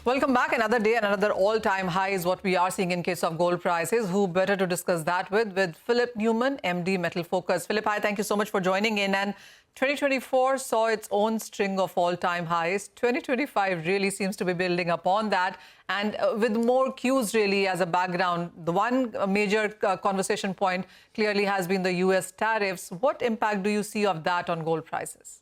Welcome back. Another day and another all-time high is what we are seeing in case of gold prices. Who better to discuss that with Philip Newman, MD Metal Focus. Philip, hi, thank you so much for joining in. And 2024 saw its own string of all-time highs. 2025 really seems to be building upon that. And with more cues really as a background, the one major conversation point clearly has been the US tariffs. What impact do you see of that on gold prices?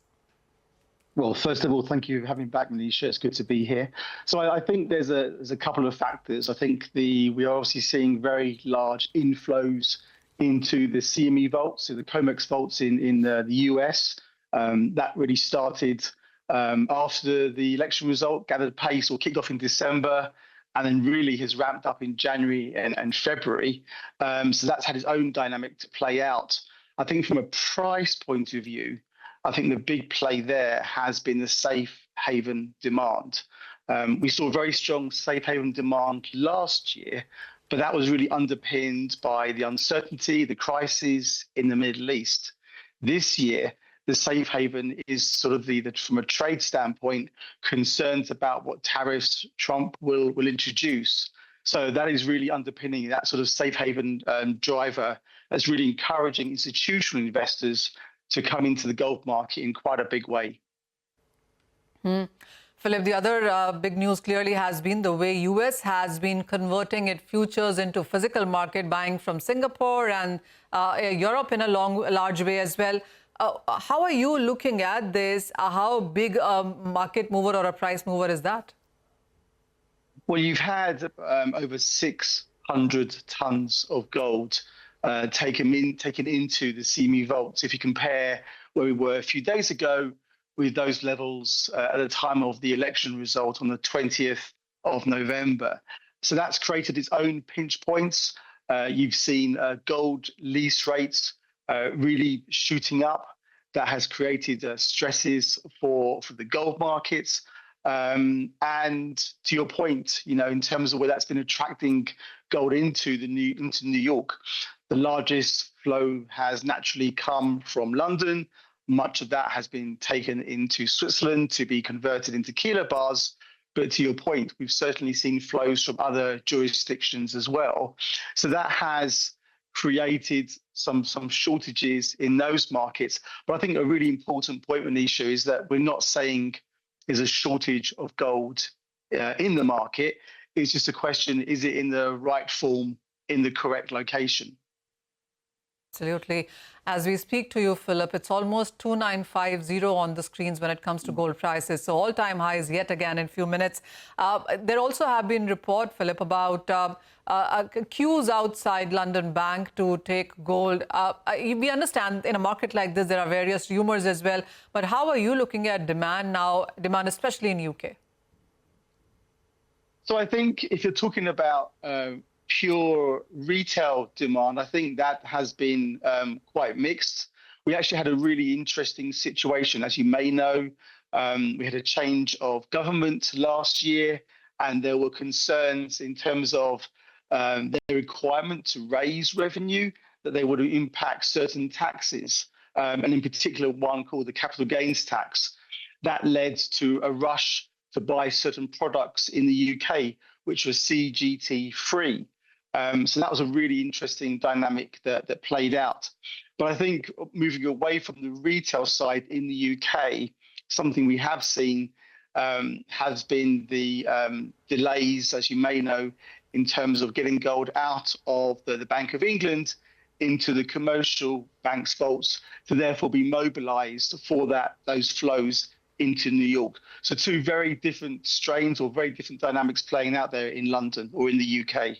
Well, first of all, thank you for having me back, Manisha. It's good to be here. So I think there's a couple of factors. I think we are obviously seeing very large inflows into the CME vaults, so the COMEX vaults in the US. That really started after the election result, gathered pace or kicked off in December, and then really has ramped up in January and February. So that's had its own dynamic to play out. I think from a price point of view, I think the big play there has been the safe haven demand. We saw very strong safe haven demand last year, but that was really underpinned by the uncertainty, the crisis in the Middle East. This year, the safe haven is sort of from a trade standpoint, concerns about what tariffs Trump will introduce. So that is really underpinning that sort of safe haven driver that's really encouraging institutional investors to come into the gold market in quite a big way. Philip, the other big news clearly has been the way US has been converting its futures into physical market, buying from Singapore and Europe in a large way as well. How are you looking at this? How big a market mover or a price mover is that? Well, you've had over 600 tons of gold taken into the CME vaults. If you compare where we were a few days ago with those levels at the time of the election result on the 20th of November. So that's created its own pinch points. You've seen gold lease rates really shooting up. That has created stresses for the gold markets. And to your point, in terms of where that's been attracting gold into New York, the largest flow has naturally come from London. Much of that has been taken into Switzerland to be converted into kilo bars. But to your point, we've certainly seen flows from other jurisdictions as well. So that has created some shortages in those markets. But I think a really important point, Manisha, is that we're not saying there's a shortage of gold in the market. It's just a question, is it in the right form, in the correct location? Absolutely. As we speak to you, Philip, it's almost 2950 on the screens when it comes to gold prices. So all-time highs yet again in a few minutes. There also have been reports, Philip, about queues outside London Bank to take gold. We understand in a market like this, there are various rumors as well. But how are you looking at demand now, demand especially in UK? So I think if you're talking about pure retail demand, I think that has been quite mixed. We actually had a really interesting situation. As you may know, we had a change of government last year, and there were concerns in terms of their requirement to raise revenue, that they would impact certain taxes, and in particular one called the capital gains tax. That led to a rush to buy certain products in the UK, which was CGT free. So that was a really interesting dynamic that played out. But I think moving away from the retail side in the UK, something we have seen has been the delays, as you may know, in terms of getting gold out of the Bank of England into the commercial banks' vaults to therefore be mobilized for those flows into New York. So two very different strains or very different dynamics playing out there in London or in the UK.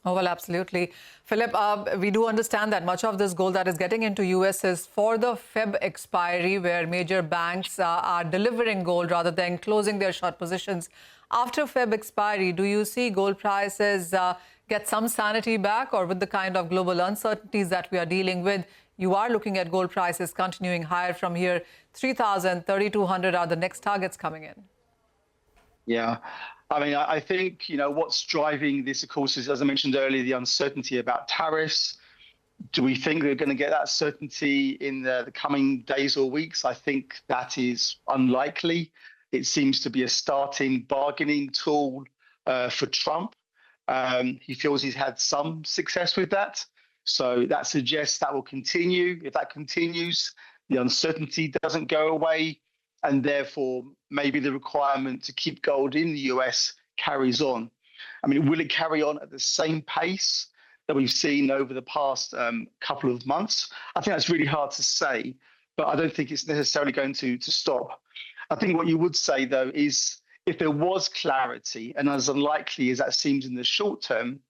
Oh, well, absolutely. Philip, we do understand that much of this gold that is getting into US is for the Feb expiry, where major banks are delivering gold rather than closing their short positions. After Feb expiry, do you see gold prices get some sanity back, or with the kind of global uncertainties that we are dealing with, you are looking at gold prices continuing higher from here? 3,000, 3,200 are the next targets coming in. Yeah. I mean, I think, what's driving this, of course, is, as I mentioned earlier, the uncertainty about tariffs. Do we think we're going to get that certainty in the coming days or weeks? I think that is unlikely. It seems to be a starting bargaining tool for Trump. He feels he's had some success with that. So that suggests that will continue. If that continues, the uncertainty doesn't go away. And therefore, maybe the requirement to keep gold in the US carries on. I mean, will it carry on at the same pace that we've seen over the past couple of months? I think that's really hard to say, but I don't think it's necessarily going to stop. I think what you would say, though, is if there was clarity, and as unlikely as that seems in the short term,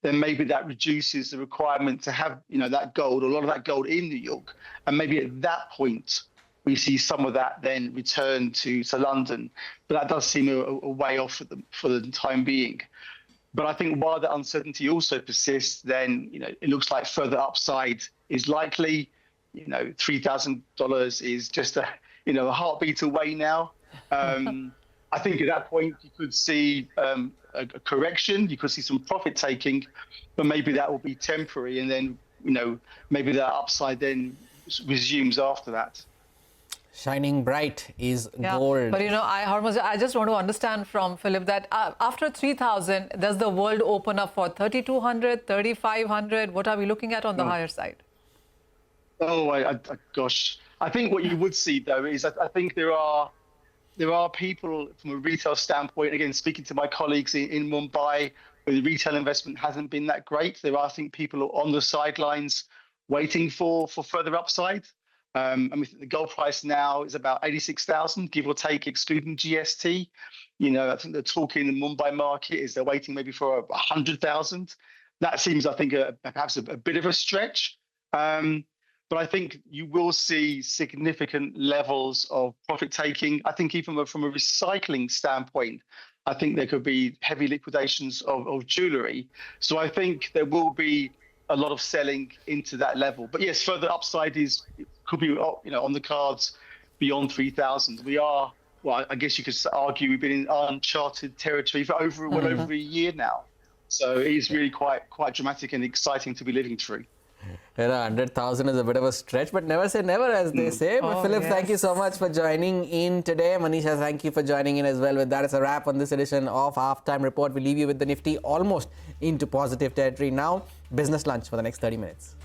then maybe that reduces the requirement to have, that gold, or a lot of that gold in New York. And maybe at that point, we see some of that then return to London. But that does seem a way off for the time being. But I think while the uncertainty also persists, then, it looks like further upside is likely. $3,000 is just a heartbeat away now. I think at that point you could see a correction, you could see some profit taking, but maybe that will be temporary, and then maybe that upside then resumes after that. Shining bright is gold. But Hormuz, I just want to understand from Philip that after 3,000, does the world open up for 3,200, 3,500? What are we looking at on the higher side? Oh, gosh. I think what you would see, though, is I think there are people from a retail standpoint, again, speaking to my colleagues in Mumbai, where the retail investment hasn't been that great. There are, I think, people on the sidelines waiting for further upside. And we think the gold price now is about 86,000, give or take, excluding GST. I think the talk in the Mumbai market is they're waiting maybe for 100,000. That seems, I think, perhaps a bit of a stretch. But I think you will see significant levels of profit taking. I think even from a recycling standpoint, I think there could be heavy liquidations of jewelry. So I think there will be a lot of selling into that level. But yes, further upside could be on the cards beyond 3,000. We are, well, I guess you could argue we've been in uncharted territory for well over a year now. So it is really quite dramatic and exciting to be living through. 100,000 is a bit of a stretch, but never say never, as they say. But Philip, thank you so much for joining in today. Manisha, thank you for joining in as well. With that, it's a wrap on this edition of Halftime Report. We leave you with the Nifty almost into positive territory now. Business lunch for the next 30 minutes.